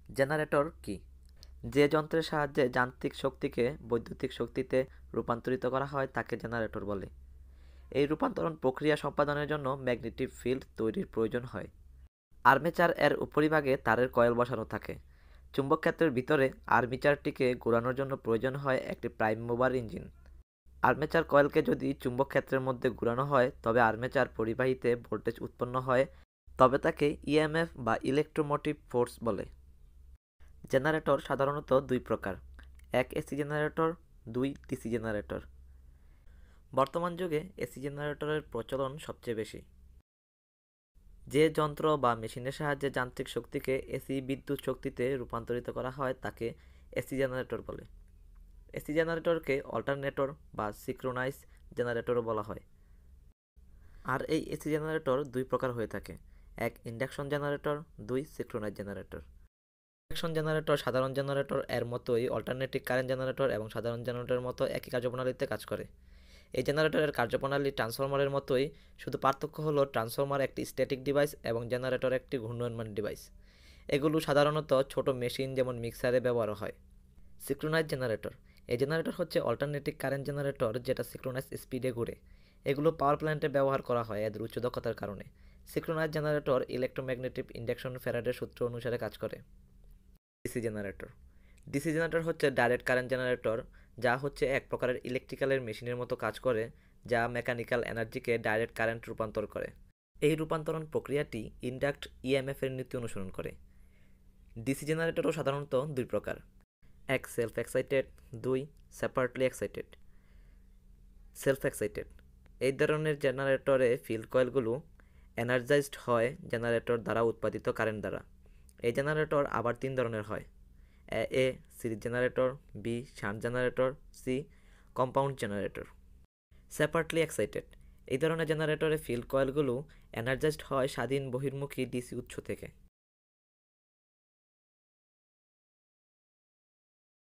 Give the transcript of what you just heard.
Generator কি? যে যন্ত্রের সাহায্যে যান্ত্রিক শক্তিকে বৈদ্যুতিক শক্তিতে রূপান্তরিত করা হয় তাকে জেনারেটর বলে। এই রূপান্তরণ প্রক্রিয়া সম্পাদনের জন্য ম্যাগনেটিক ফিল্ড তৈরির প্রয়োজন হয়। আর্মেচার এর উপরিভাগে তারের কয়েল বসানো থাকে। চুম্বক ক্ষেত্রের ভিতরে আর্মেচারটিকে ঘোরানোর জন্য প্রয়োজন হয় একটি প্রাইম মুভার ইঞ্জিন। আর্মেচার কয়েলকে যদি চুম্বক ক্ষেত্রের মধ্যে ঘোরানো হয় তবে আর্মেচার পরিবাহীতে ভোল্টেজ উৎপন্ন হয়, তবে তাকে ইএমএফ বা ইলেকট্রোমোটিভ ফোর্স বলে। জেনারেটর সাধারণত দুই প্রকার: এক এসি জেনারেটর, দুই ডিসি জেনারেটর। বর্তমান যুগে এসি জেনারেটরের প্রচলন সবচেয়ে বেশি। যে যন্ত্র বা মেশিনের সাহায্যে যান্ত্রিক শক্তিকে এসি বিদ্যুৎ শক্তিতে রূপান্তরিত করা হয় তাকে এসি জেনারেটর বলে। এসি জেনারেটরকে অল্টারনেটর বা সিক্রোনাইজ জেনারেটরও বলা হয়। আর এই এসি জেনারেটর দুই প্রকার হয়ে থাকে: এক ইন্ডাকশন জেনারেটর, দুই সিক্রোনাইজ জেনারেটর। ইন্ডাকশন জেনারেটর সাধারণ জেনারেটর এর মতোই অল্টারনেটিং কারেন্ট জেনারেটর এবং সাধারণ জেনারেটরের মতো একই কার্যপ্রণালীতে কাজ করে। এই জেনারেটরের কার্যপ্রণালী ট্রান্সফরমারের মতোই, শুধু পার্থক্য হলো ট্রান্সফরমার একটি স্ট্যাটিক ডিভাইস এবং জেনারেটর একটি ঘূর্ণায়মান ডিভাইস। এগুলো সাধারণত ছোট মেশিন যেমন মিক্সারে ব্যবহার হয়। সিক্রোনাইজ জেনারেটর: এই জেনারেটর হচ্ছে অল্টারনেটিং কারেন্ট জেনারেটর যেটা সিক্রোনাইজ স্পিডে ঘুরে। এগুলো পাওয়ার প্ল্যান্টে ব্যবহার করা হয় এদের উচ্চ দক্ষতার কারণে। সিক্রোনাইজ জেনারেটর ইলেকট্রোম্যাগনেটিক ইন্ডাকশন ফ্যারাডের সূত্র অনুসারে কাজ করে। ডিসি জেনারেটর: ডিসি জেনারেটর হচ্ছে ডাইরেক্ট কারেন্ট জেনারেটর, যা হচ্ছে এক প্রকারের ইলেকট্রিক্যালের মেশিনের মতো কাজ করে, যা মেকানিক্যাল এনার্জিকে ডাইরেক্ট কারেন্ট রূপান্তর করে। এই রূপান্তরণ প্রক্রিয়াটি ইন্ডাক্ট ইএমএফ এর নীতি অনুসরণ করে। ডিসি জেনারেটরও সাধারণত দুই প্রকার: এক সেলফ এক্সাইটেড, দুই সেপারেটলি এক্সাইটেড। সেলফ এক্সাইটেড: এই ধরনের জেনারেটরে ফিল্ড কয়েলগুলো এনার্জাইজড হয় জেনারেটর দ্বারা উৎপাদিত কারেন্ট দ্বারা। এই জেনারেটর আবার তিন ধরনের হয়: A series generator, B shunt generator, C compound generator. Separately excited: এই ধরনের জেনারেটরে ফিল্ড কয়েলগুলো এনার্জাইজড হয় স্বাধীন বহির্মুখী ডিসি উৎস থেকে।